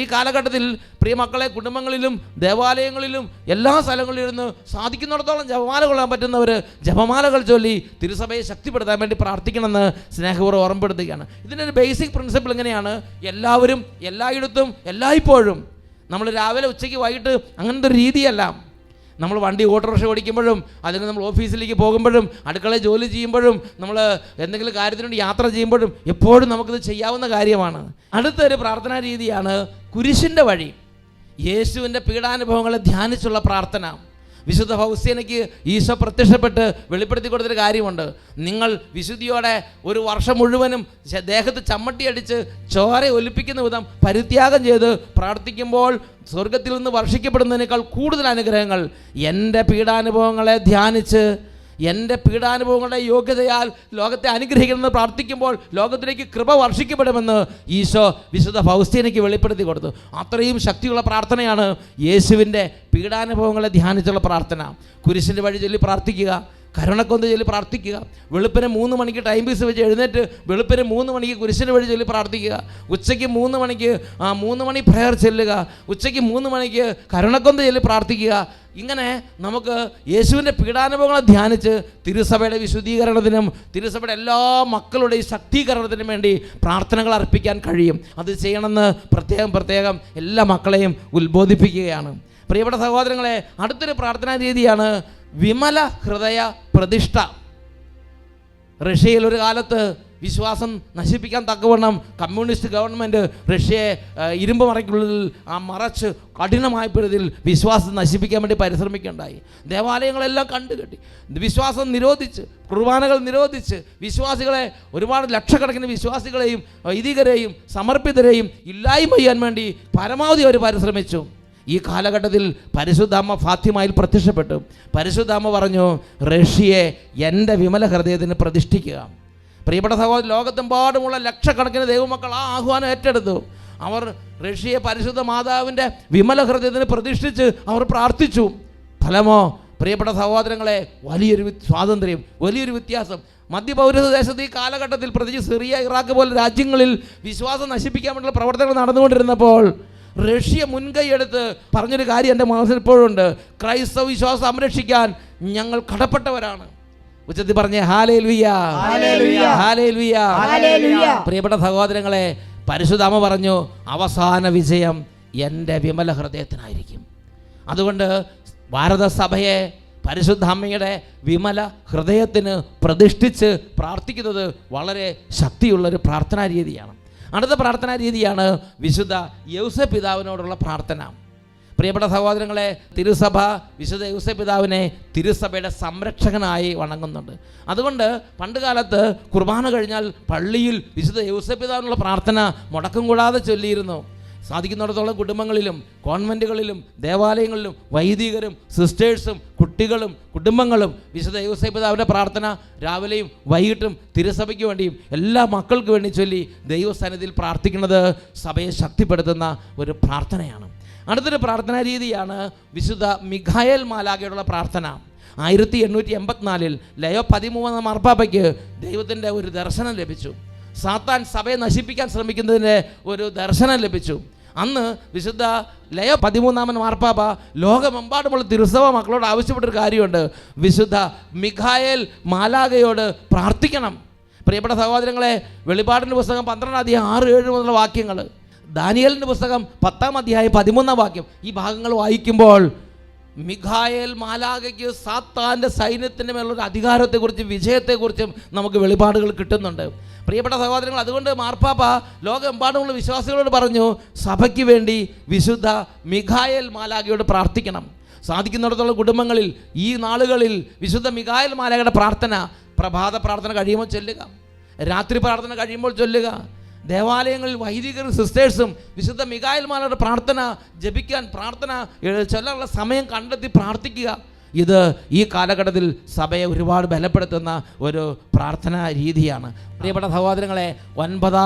ഈ കാലഘട്ടത്തിൽ പ്രിയമക്കളെ കുടുംബങ്ങളിലും ദേവാലയങ്ങളിലും എല്ലാ സ്ഥലങ്ങളിലും ഇരുന്ന് സാധിക്കുന്നിടത്തോളം ജപമാല കൊള്ളാൻ പറ്റുന്നവർ ജപമാലകൾ ചൊല്ലി തിരുസഭയെ ശക്തിപ്പെടുത്താൻ വേണ്ടി പ്രാർത്ഥിക്കണമെന്ന് സ്നേഹപൂർവ്വം ഓർമ്മപ്പെടുത്തുകയാണ്. ഇതിൻ്റെ ഒരു ബേസിക് പ്രിൻസിപ്പിൾ എങ്ങനെയാണ്? എല്ലാവരും എല്ലായിടത്തും എല്ലായ്പ്പോഴും, നമ്മൾ രാവിലെ ഉച്ചയ്ക്ക് വൈകിട്ട് അങ്ങനത്തെ ഒരു രീതിയല്ല. നമ്മൾ വണ്ടി ഓട്ടോറിക്ഷ ഓടിക്കുമ്പോഴും അതിന് നമ്മൾ ഓഫീസിലേക്ക് പോകുമ്പോഴും അടുക്കളയിൽ ജോലി ചെയ്യുമ്പോഴും നമ്മൾ എന്തെങ്കിലും കാര്യത്തിന് വേണ്ടി യാത്ര ചെയ്യുമ്പോഴും എപ്പോഴും നമുക്കിത് ചെയ്യാവുന്ന കാര്യമാണ്. അടുത്തൊരു പ്രാർത്ഥനാ രീതിയാണ് കുരിശിൻ്റെ വഴി. യേശുവിൻ്റെ പീഡാനുഭവങ്ങളെ ധ്യാനിച്ചുള്ള പ്രാർത്ഥന. വിശുദ്ധ ഫൗസ്ത്യനയ്ക്ക് ഈശോ പ്രത്യക്ഷപ്പെട്ട് വെളിപ്പെടുത്തി കൊടുത്തൊരു കാര്യമുണ്ട്. നിങ്ങൾ വിശുദ്ധിയോടെ ഒരു വർഷം മുഴുവനും ദേഹത്ത് ചമ്മട്ടി അടിച്ച് ചോര ഒലിപ്പിക്കുന്ന വിധം പരിത്യാഗം ചെയ്ത് പ്രാർത്ഥിക്കുമ്പോൾ സ്വർഗത്തിൽ നിന്ന് വർഷിക്കപ്പെടുന്നതിനേക്കാൾ കൂടുതൽ അനുഗ്രഹങ്ങൾ എൻ്റെ പീഡാനുഭവങ്ങളെ ധ്യാനിച്ച് എൻ്റെ പീഡാനുഭവങ്ങളുടെ യോഗ്യതയാൽ ലോകത്തെ അനുഗ്രഹിക്കണമെന്ന് പ്രാർത്ഥിക്കുമ്പോൾ ലോകത്തിലേക്ക് കൃപ വർഷിക്കപ്പെടുമെന്ന് ഈശോ വിശുദ്ധ ഫൗസ്ത്യനയ്ക്ക് വെളിപ്പെടുത്തി കൊടുത്തു. അത്രയും ശക്തിയുള്ള പ്രാർത്ഥനയാണ് യേശുവിൻ്റെ പീഡാനുഭവങ്ങളെ ധ്യാനിച്ചുള്ള പ്രാർത്ഥന. കുരിശിൻ്റെ വഴി ചൊല്ലി പ്രാർത്ഥിക്കുക, കരുണക്കൊന്ത് ചൊല്ലി പ്രാർത്ഥിക്കുക, വെളുപ്പിന് 3 മണിക്ക് ടൈം പീസ് വെച്ച് എഴുന്നേറ്റ് വെളുപ്പിന് 3 മണിക്ക് കുരിശിൻ്റെ വഴി ചൊല്ലി പ്രാർത്ഥിക്കുക, ഉച്ചയ്ക്ക് 3 മണിക്ക് 3 മണി പ്രയർ ചെല്ലുക, ഉച്ചയ്ക്ക് 3 മണിക്ക് കരുണക്കൊന്ത് ചൊല്ലി പ്രാർത്ഥിക്കുക. ഇങ്ങനെ നമുക്ക് യേശുവിൻ്റെ പീഡാനുഭവങ്ങളെ ധ്യാനിച്ച് തിരുസഭയുടെ വിശുദ്ധീകരണത്തിനും തിരുസഭയുടെ എല്ലാ മക്കളുടെയും ശക്തീകരണത്തിനും വേണ്ടി പ്രാർത്ഥനകൾ അർപ്പിക്കാൻ കഴിയും. അത് ചെയ്യണമെന്ന് പ്രത്യേകം എല്ലാ മക്കളെയും ഉത്ബോധിപ്പിക്കുകയാണ്. പ്രിയപ്പെട്ട സഹോദരങ്ങളെ, അടുത്തൊരു പ്രാർത്ഥനാ രീതിയാണ് വിമല ഹൃദയ പ്രതിഷ്ഠ. റഷ്യയിൽ ഒരു കാലത്ത് വിശ്വാസം നശിപ്പിക്കാൻ തക്കവണ്ണം കമ്മ്യൂണിസ്റ്റ് ഗവൺമെൻറ് റഷ്യയെ ഇരുമ്പ് മറയ്ക്കുള്ളിൽ മറച്ച് കഠിനമായ പിഴുതിൽ വിശ്വാസം നശിപ്പിക്കാൻ വേണ്ടി പരിശ്രമിക്കുകയുണ്ടായി. ദേവാലയങ്ങളെല്ലാം കണ്ടുകെട്ടി, വിശ്വാസം നിരോധിച്ച്, കുർബാനകൾ നിരോധിച്ച്, വിശ്വാസികളെ ഒരുപാട് ലക്ഷക്കണക്കിന് വിശ്വാസികളെയും വൈദികരെയും സമർപ്പിതരെയും ഇല്ലായ്മ ചെയ്യാൻ വേണ്ടി പരമാവധി അവർ പരിശ്രമിച്ചു. ഈ കാലഘട്ടത്തിൽ പരിശുദ്ധാമ്മ ഫാത്തിമയിൽ പ്രത്യക്ഷപ്പെട്ടു. പരിശുദ്ധാമ്മ പറഞ്ഞു, റഷ്യയെ എൻ്റെ വിമല ഹൃദയത്തിന് പ്രതിഷ്ഠിക്കുക. പ്രിയപ്പെട്ട സഹോദരൻ, ലോകത്തെമ്പാടുമുള്ള ലക്ഷക്കണക്കിന് ദൈവമക്കൾ ആ ആഹ്വാനം ഏറ്റെടുത്തു. അവർ റഷ്യയെ പരിശുദ്ധ മാതാവിൻ്റെ വിമല ഹൃദയത്തിന് പ്രതിഷ്ഠിച്ച് അവർ പ്രാർത്ഥിച്ചു. ഫലമോ പ്രിയപ്പെട്ട സഹോദരങ്ങളെ, വലിയൊരു സ്വാതന്ത്ര്യം, വലിയൊരു വ്യത്യാസം. മധ്യപൗരസ്ത്യ ദേശത്ത് ഈ കാലഘട്ടത്തിൽ പ്രത്യേകിച്ച് സിറിയ, ഇറാഖ് പോലെ രാജ്യങ്ങളിൽ വിശ്വാസം നശിപ്പിക്കാൻ വേണ്ടിയുള്ള പ്രവർത്തനങ്ങൾ നടന്നുകൊണ്ടിരുന്നപ്പോൾ റഷ്യ മുൻകൈയെടുത്ത് പറഞ്ഞൊരു കാര്യം എൻ്റെ മനസ്സിൽ ഇപ്പോഴുണ്ട്: ക്രൈസ്തവ വിശ്വാസം സംരക്ഷിക്കാൻ ഞങ്ങൾ കടപ്പെട്ടവരാണ്. ഉച്ചത്തിൽ പറഞ്ഞേ ഹല്ലേലൂയ, ഹല്ലേലൂയ, ഹല്ലേലൂയ, ഹല്ലേലൂയ. പ്രിയപ്പെട്ട സഹോദരങ്ങളെ, പരിശുദ്ധാമ്മ പറഞ്ഞു, അവസാന വിജയം എൻ്റെ വിമല ഹൃദയത്തിനായിരിക്കും. അതുകൊണ്ട് ഭാരതസഭയെ പരിശുദ്ധാമ്മയുടെ വിമല ഹൃദയത്തിന് പ്രതിഷ്ഠിച്ച് പ്രാർത്ഥിക്കുന്നത് വളരെ ശക്തിയുള്ളൊരു പ്രാർത്ഥനാ രീതിയാണ്. അടുത്ത പ്രാർത്ഥനാ രീതിയാണ് വിശുദ്ധ യൗസേപ്പ് പിതാവിനോടുള്ള പ്രാർത്ഥന. പ്രിയപ്പെട്ട സഹോദരങ്ങളെ, തിരുസഭ വിശുദ്ധ യൗസേപ്പ് പിതാവിനെ തിരുസഭയുടെ സംരക്ഷകനായി വണങ്ങുന്നുണ്ട്. അതുകൊണ്ട് പണ്ടുകാലത്ത് കുർബാന കഴിഞ്ഞാൽ പള്ളിയിൽ വിശുദ്ധ യൗസേപ്പ് പിതാവിനുള്ള പ്രാർത്ഥന മുടക്കം കൂടാതെ ചൊല്ലിയിരുന്നു. സാധിക്കുന്നിടത്തോളം കുടുംബങ്ങളിലും കോൺവെൻറ്റുകളിലും ദേവാലയങ്ങളിലും വൈദികരും സിസ്റ്റേഴ്സും കുട്ടികളും കുടുംബങ്ങളും വിശുദ്ധ യൗസേപ്പ് പിതാവിൻ്റെ പ്രാർത്ഥന രാവിലെയും വൈകിട്ടും തിരുസഭയ്ക്ക് വേണ്ടിയും എല്ലാ മക്കൾക്ക് വേണ്ടി ചൊല്ലി ദൈവസന്നിധിയിൽ പ്രാർത്ഥിക്കുന്നത് സഭയെ ശക്തിപ്പെടുത്തുന്ന ഒരു പ്രാർത്ഥനയാണ്. അടുത്തൊരു പ്രാർത്ഥനാ രീതിയാണ് വിശുദ്ധ മിഖായേൽ മാലാഖയോടുള്ള പ്രാർത്ഥന. 1884 ലയോ 13 മാർപ്പാപ്പയ്ക്ക് ദൈവത്തിൻ്റെ ഒരു ദർശനം ലഭിച്ചു. സാത്താൻ സഭയെ നശിപ്പിക്കാൻ ശ്രമിക്കുന്നതിൻ്റെ ഒരു ദർശനം ലഭിച്ചു. അന്ന് വിശുദ്ധ ലയോ 13 മാർപ്പാപ്പ ലോകമെമ്പാടുമുള്ള തിരുസഭ മക്കളോട് ആവശ്യപ്പെട്ടൊരു കാര്യമുണ്ട്: വിശുദ്ധ മിഖായേൽ മാലാഖയോട് പ്രാർത്ഥിക്കണം. പ്രിയപ്പെട്ട സഹോദരങ്ങളെ, വെളിപ്പാടിൻ്റെ പുസ്തകം 12-6-7 മുതലുള്ള വാക്യങ്ങൾ, ദാനിയേലിൻ്റെ പുസ്തകം 10-13 വാക്യം, ഈ ഭാഗങ്ങൾ വായിക്കുമ്പോൾ മിഖായേൽ മാലാഖയ്ക്ക് സാത്താൻ്റെ സൈന്യത്തിൻ്റെ മേലുള്ള അധികാരത്തെക്കുറിച്ചും വിജയത്തെക്കുറിച്ചും നമുക്ക് വെളിപാടുകൾ കിട്ടുന്നുണ്ട്. പ്രിയപ്പെട്ട സഹോദരങ്ങൾ, അതുകൊണ്ട് മാർപ്പാപ്പ ലോകമെമ്പാടുമുള്ള വിശ്വാസികളോട് പറഞ്ഞു, സഭയ്ക്ക് വേണ്ടി വിശുദ്ധ മിഖായേൽ മാലാഖയോട് പ്രാർത്ഥിക്കണം. സാധിക്കുന്നിടത്തോളം കുടുംബങ്ങളിൽ ഈ നാളുകളിൽ വിശുദ്ധ മിഖായേൽ മാലാഖയുടെ പ്രാർത്ഥന പ്രഭാത പ്രാർത്ഥന കഴിയുമ്പോൾ ചൊല്ലുക, രാത്രി പ്രാർത്ഥന കഴിയുമ്പോൾ ചൊല്ലുക. ദേവാലയങ്ങളിൽ വൈദികരും സിസ്റ്റേഴ്സും വിശുദ്ധ മിഖായേൽ മാലാഖയുടെ പ്രാർത്ഥന ജപിക്കാൻ, പ്രാർത്ഥന ചൊല്ലാനുള്ള സമയം കണ്ടെത്തി പ്രാർത്ഥിക്കുക. ഇത് ഈ കാലഘട്ടത്തിൽ സഭയെ ഒരുപാട് ബലപ്പെടുത്തുന്ന ഒരു പ്രാർത്ഥനാ രീതിയാണ്. പ്രിയപ്പെട്ട സഹോദരങ്ങളെ,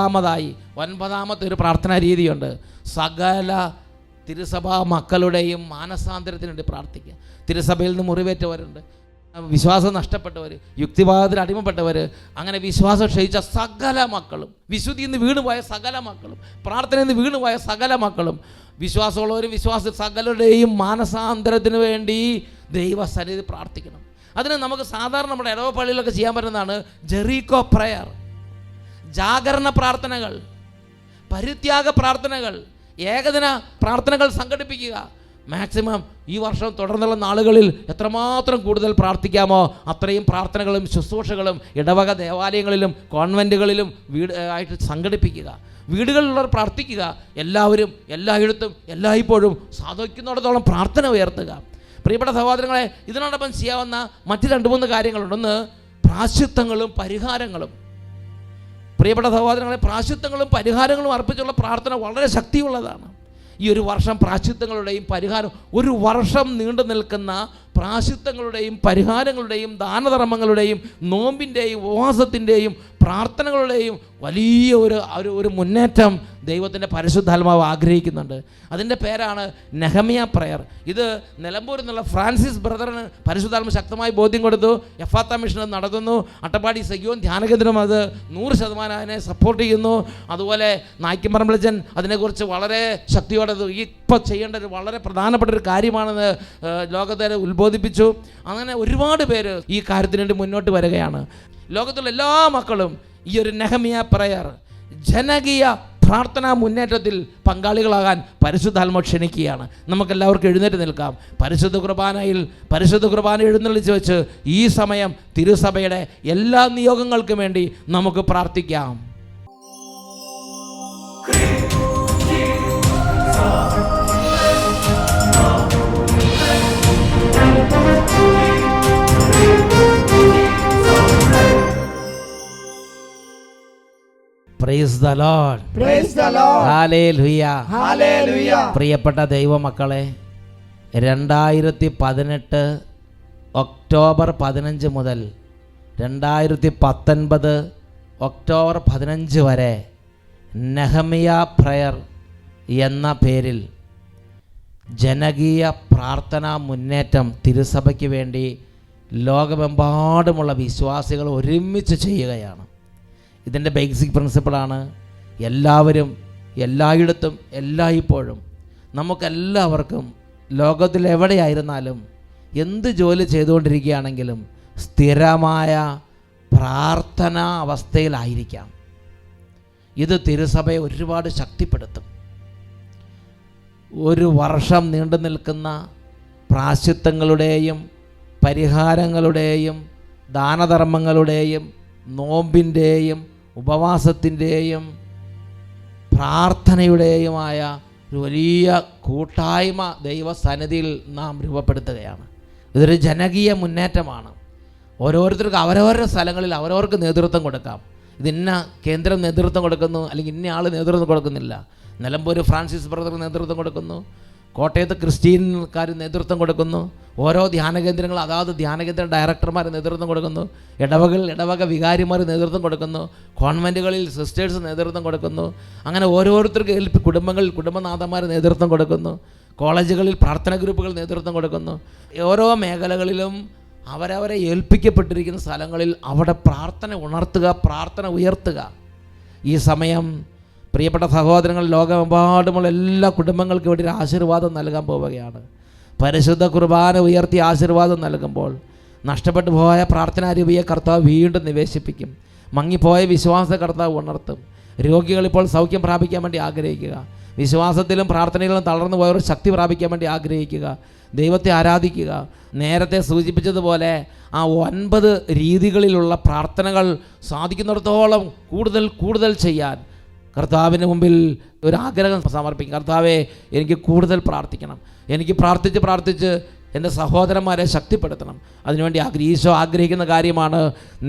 9ാമത്തെ ഒരു പ്രാർത്ഥനാ രീതിയുണ്ട്. സകല തിരുസഭാ മക്കളുടെയും മാനസാന്തരത്തിന് വേണ്ടി പ്രാർത്ഥിക്കുക. തിരുസഭയിൽ നിന്ന് മുറിവേറ്റവരുണ്ട്, വിശ്വാസം നഷ്ടപ്പെട്ടവർ, യുക്തിവാദത്തിന് അടിമപ്പെട്ടവർ, അങ്ങനെ വിശ്വാസം ക്ഷയിച്ച സകല മക്കളും, വിശുദ്ധിയിൽ നിന്ന് വീണുപോയ സകല മക്കളും, പ്രാർത്ഥനയിൽ നിന്ന് വീണുപോയ സകല മക്കളും, വിശ്വാസമുള്ളവരും വിശ്വാസ സകലരുടെയും മാനസാന്തരത്തിന് വേണ്ടി ദൈവസന്നിധി പ്രാർത്ഥിക്കണം. അതിന് നമുക്ക് സാധാരണ നമ്മുടെ ഇടവപ്പള്ളിയിലൊക്കെ ചെയ്യാൻ പറ്റുന്നതാണ് ജെറീക്കോ പ്രയർ, ജാഗരണ പ്രാർത്ഥനകൾ, പരിത്യാഗ പ്രാർത്ഥനകൾ, ഏകദിന പ്രാർത്ഥനകൾ സംഘടിപ്പിക്കുക. മാക്സിമം ഈ വർഷം തുടർന്നുള്ള നാളുകളിൽ എത്രമാത്രം കൂടുതൽ പ്രാർത്ഥിക്കാമോ അത്രയും പ്രാർത്ഥനകളും ശുശ്രൂഷകളും ഇടവക ദേവാലയങ്ങളിലും കോൺവെൻറ്റുകളിലും ആയിട്ട് സംഘടിപ്പിക്കുക. വീടുകളിലുള്ളവർ പ്രാർത്ഥിക്കുക. എല്ലാവരും എല്ലായിടത്തും എല്ലായ്പ്പോഴും സാധിക്കുന്നിടത്തോളം പ്രാർത്ഥന ഉയർത്തുക. പ്രിയപ്പെട്ട സഹോദരങ്ങളെ, ഇതിനോടൊപ്പം ചെയ്യാവുന്ന മറ്റ് 2-3 കാര്യങ്ങളുണ്ട്. ഒന്ന്, പ്രാശ്ചിത്തങ്ങളും പരിഹാരങ്ങളും. പ്രിയപ്പെട്ട സഹോദരങ്ങളെ, പ്രാശ്ചിത്തങ്ങളും പരിഹാരങ്ങളും അർപ്പിച്ചുള്ള പ്രാർത്ഥന വളരെ ശക്തിയുള്ളതാണ്. ഈ ഒരു വർഷം പ്രാശ്ചിത്തങ്ങളുടെയും പരിഹാരം, ഒരു വർഷം നീണ്ടു നിൽക്കുന്ന പ്രാശ്ചിത്തങ്ങളുടെയും പരിഹാരങ്ങളുടെയും ദാനധർമ്മങ്ങളുടെയും നോമ്പിൻ്റെയും ഉപവാസത്തിൻ്റെയും പ്രാർത്ഥനകളുടെയും വലിയ ഒരു മുന്നേറ്റം ദൈവത്തിൻ്റെ പരിശുദ്ധാത്മാവ് ആഗ്രഹിക്കുന്നുണ്ട്. അതിൻ്റെ പേരാണ് നെഹമ്യ പ്രയർ. ഇത് നിലമ്പൂരിൽ നിന്നുള്ള ഫ്രാൻസിസ് ബ്രദറിന് പരിശുദ്ധാത്മ ശക്തമായി ബോധ്യം കൊടുത്തു. എഫാത്ത മിഷൻ നടത്തുന്നു. അട്ടപ്പാടി സഖ്യോൻ ധ്യാനകേന്ദ്രം അത് 100% അതിനെ സപ്പോർട്ട് ചെയ്യുന്നു. അതുപോലെ നായ്ക്കുംപറമ്പിലച്ചൻ അതിനെക്കുറിച്ച് വളരെ ശക്തിയോടെ ഇപ്പോൾ ചെയ്യേണ്ട ഒരു വളരെ പ്രധാനപ്പെട്ട ഒരു കാര്യമാണെന്ന് ലോകത്തെ ഉത്ബോധിപ്പിച്ചു. അങ്ങനെ ഒരുപാട് പേര് ഈ കാര്യത്തിന് വേണ്ടി മുന്നോട്ട് വരികയാണ്. ലോകത്തുള്ള എല്ലാ മക്കളും ഈ ഒരു നെഹമ്യ പ്രയർ ജനകീയ പ്രാർത്ഥനാ മുന്നേറ്റത്തിൽ പങ്കാളികളാകാൻ പരിശുദ്ധാത്മ ക്ഷണിക്കുകയാണ്. നമുക്കെല്ലാവർക്കും എഴുന്നേറ്റ് നിൽക്കാം. പരിശുദ്ധ കുർബാന എഴുന്നള്ളിച്ച് വെച്ച് ഈ സമയം തിരുസഭയുടെ എല്ലാ നിയോഗങ്ങൾക്കും വേണ്ടി നമുക്ക് പ്രാർത്ഥിക്കാം. Praise the Lord. Praise the Lord. Hallelujah. Hallelujah. പ്രിയപ്പെട്ട ദൈവമക്കളെ, 2018 ഒക്ടോബർ 15 മുതൽ 2019 ഒക്ടോബർ 15 വരെ നെഹമ്യ പ്രയർ എന്ന പേരിൽ ജനകീയ പ്രാർത്ഥനാ മുന്നേറ്റം തിരുസഭയ്ക്ക് വേണ്ടി ലോകമെമ്പാടുമുള്ള വിശ്വാസികൾ ഒരുമിച്ച് ചെയ്യുകയാണ്. ഇതിൻ്റെ ബേസിക് പ്രിൻസിപ്പിളാണ് എല്ലാവരും എല്ലായിടത്തും എല്ലായ്പ്പോഴും നമുക്കെല്ലാവർക്കും ലോകത്തിൽ എവിടെയായിരുന്നാലും എന്ത് ജോലി ചെയ്തുകൊണ്ടിരിക്കുകയാണെങ്കിലും സ്ഥിരമായ പ്രാർത്ഥനാ അവസ്ഥയിലായിരിക്കാം. ഇത് തിരുസഭയെ ഒരുപാട് ശക്തിപ്പെടുത്തും. ഒരു വർഷം നീണ്ടു നിൽക്കുന്ന പ്രാശ്ചിത്തങ്ങളുടെയും പരിഹാരങ്ങളുടെയും ദാനധർമ്മങ്ങളുടെയും നോമ്പിൻ്റെയും ഉപവാസത്തിൻ്റെയും പ്രാർത്ഥനയുടെയുമായ ഒരു വലിയ കൂട്ടായ്മ ദൈവസന്നിധിയിൽ നാം രൂപപ്പെടുത്തുകയാണ്. ഇതൊരു ജനകീയ മുന്നേറ്റമാണ്. ഓരോരുത്തർക്കും അവരവരുടെ സ്ഥലങ്ങളിൽ അവരവർക്ക് നേതൃത്വം കൊടുക്കാം. ഇതിന്ന കേന്ദ്രം നേതൃത്വം കൊടുക്കുന്നു, അല്ലെങ്കിൽ ഇന്ന ആൾ നേതൃത്വം കൊടുക്കുന്നില്ല. നിലമ്പൂർ ഫ്രാൻസിസ് ബ്രദർ നേതൃത്വം കൊടുക്കുന്നു, കോട്ടയത്ത് ക്രിസ്ത്യൻകാർ നേതൃത്വം കൊടുക്കുന്നു, ഓരോ ധ്യാനകേന്ദ്രങ്ങൾ അതാത് ധ്യാനകേന്ദ്ര ഡയറക്ടർമാർ നേതൃത്വം കൊടുക്കുന്നു, ഇടവക വികാരിമാർ നേതൃത്വം കൊടുക്കുന്നു, കോൺവെൻറ്റുകളിൽ സിസ്റ്റേഴ്സ് നേതൃത്വം കൊടുക്കുന്നു. അങ്ങനെ ഓരോരുത്തർക്ക് കുടുംബങ്ങളിൽ കുടുംബനാഥന്മാർ നേതൃത്വം കൊടുക്കുന്നു, കോളേജുകളിൽ പ്രാർത്ഥന ഗ്രൂപ്പുകൾ നേതൃത്വം കൊടുക്കുന്നു. ഓരോ മേഖലകളിലും അവരവരെ ഏൽപ്പിക്കപ്പെട്ടിരിക്കുന്ന സ്ഥലങ്ങളിൽ അവിടെ പ്രാർത്ഥന ഉണർത്തുക, പ്രാർത്ഥന ഉയർത്തുക. ഈ സമയം പ്രിയപ്പെട്ട സഹോദരങ്ങൾ, ലോകമെമ്പാടുമുള്ള എല്ലാ കുടുംബങ്ങൾക്കും വേണ്ടി ആശീർവാദം നൽകാൻ പോവുകയാണ്. പരിശുദ്ധ കുർബാന ഉയർത്തി ആശീർവാദം നൽകുമ്പോൾ നഷ്ടപ്പെട്ടു പോയ പ്രാർത്ഥനാരൂപിയെ കർത്താവ് വീണ്ടും നിവേശിപ്പിക്കും. മങ്ങിപ്പോയ വിശ്വാസ കർത്താവ് ഉണർത്തും. രോഗികളിപ്പോൾ സൗഖ്യം പ്രാപിക്കാൻ വേണ്ടി ആഗ്രഹിക്കുക. വിശ്വാസത്തിലും പ്രാർത്ഥനയിലും തളർന്നു പോയവർ ശക്തി പ്രാപിക്കാൻ വേണ്ടി ആഗ്രഹിക്കുക. ദൈവത്തെ ആരാധിക്കുക. നേരത്തെ സൂചിപ്പിച്ചതുപോലെ ആ 9 രീതികളിലുള്ള പ്രാർത്ഥനകൾ സാധിക്കുന്നിടത്തോളം കൂടുതൽ ചെയ്യാൻ കർത്താവിന് മുമ്പിൽ ഒരാഗ്രഹം സമർപ്പിക്കും. കർത്താവെ, എനിക്ക് കൂടുതൽ പ്രാർത്ഥിക്കണം, എനിക്ക് പ്രാർത്ഥിച്ച് എൻ്റെ സഹോദരന്മാരെ ശക്തിപ്പെടുത്തണം. അതിനുവേണ്ടി ഈശോ ആഗ്രഹിക്കുന്ന കാര്യമാണ്,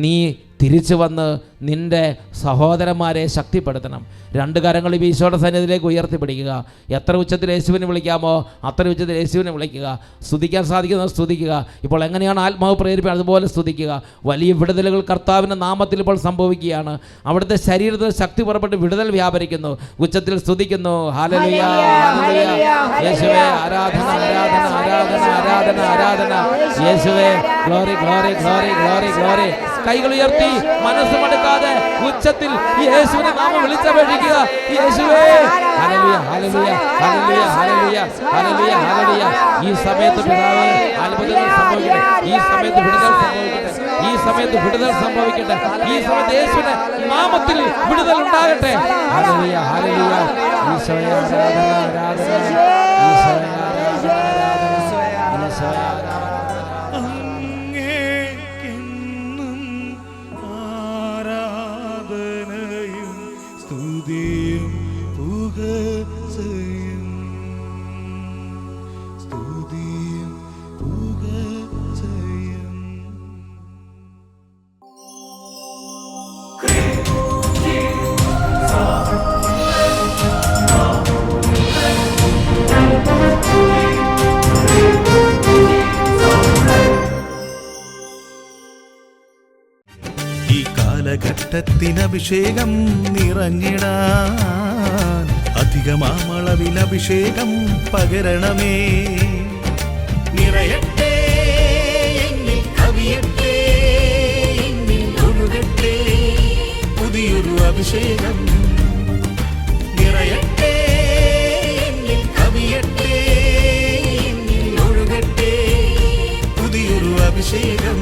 നീ തിരിച്ചു വന്ന് നിൻ്റെ സഹോദരന്മാരെ ശക്തിപ്പെടുത്തണം. 2 കരങ്ങളും ഈശോയുടെ സന്നിധിയിലേക്ക് ഉയർത്തിപ്പിടിക്കുക. എത്ര ഉച്ചത്തിൽ യേശുവിനെ വിളിക്കാമോ അത്ര ഉച്ചത്തിൽ യേശുവിനെ വിളിക്കുക. സ്തുതിക്കാൻ സാധിക്കുന്നത് സ്തുതിക്കുക. ഇപ്പോൾ എങ്ങനെയാണ് ആത്മാവ് പ്രേരിപ്പിക്കുക അതുപോലെ സ്തുതിക്കുക. വലിയ വിടുതലുകൾ കർത്താവിൻ്റെ നാമത്തിൽ ഇപ്പോൾ സംഭവിക്കുകയാണ്. അവിടുത്തെ ശരീരത്തിൽ ശക്തി പുറപ്പെട്ട് വിടുതൽ വ്യാപരിക്കുന്നു. ഉച്ചത്തിൽ സ്തുതിക്കുന്നു. Hallelujah, hallelujah. യേശുവേ, ആരാധന ആരാധന ആരാധന ആരാധന ആരാധന. യേശുവേ, glory glory glory glory glory. കൈകൾ ഉയർത്തി മനസ്സ് മടുക്കാതെ ഉച്ചത്തിൽ യേശുവിനെ നാമം വിളിച്ചപേക്ഷിക്കുക. യേശുവേ, hallelujah hallelujah hallelujah hallelujah hallelujah hallelujah. ഈ സമയത്ത് പിതാവേ അത്ഭുതങ്ങൾ സംഭവിക്കട്ടെ. ഈ സമയത്ത് വിടുതൽ സംഭവിക്കട്ടെ. ഈ സമയത്ത് വിടുതൽ സംഭവിക്കട്ടെ. ഈ സമയത്ത് യേശുവിന്റെ നാമത്തിൽ വിടുതൽ ഉണ്ടാകട്ടെ. Hallelujah hallelujah. ഈശോയെ ആരാധന ആരാധന. ഈശോയെ ആരാധന ആരാധന. ഈശോയെ ആരാധന. സ്തുതിയും പുകഴ്ചയും സ്തുതിയും ഈ കാലഘട്ടത്തിനഭിഷേകം നിറഞ്ഞിടാൻ അധികമാമളവിൽ അഭിഷേകം പകരണമേ. നിറയട്ടെ എന്നിൽ കവിയട്ടെ, എന്നിൽ ഒഴുകട്ടെ പുതിയൊരു അഭിഷേകം. നിറയട്ടെ എന്നിൽ കവിയട്ടെ, എന്നിൽ ഒഴുകട്ടെ പുതിയൊരു അഭിഷേകം.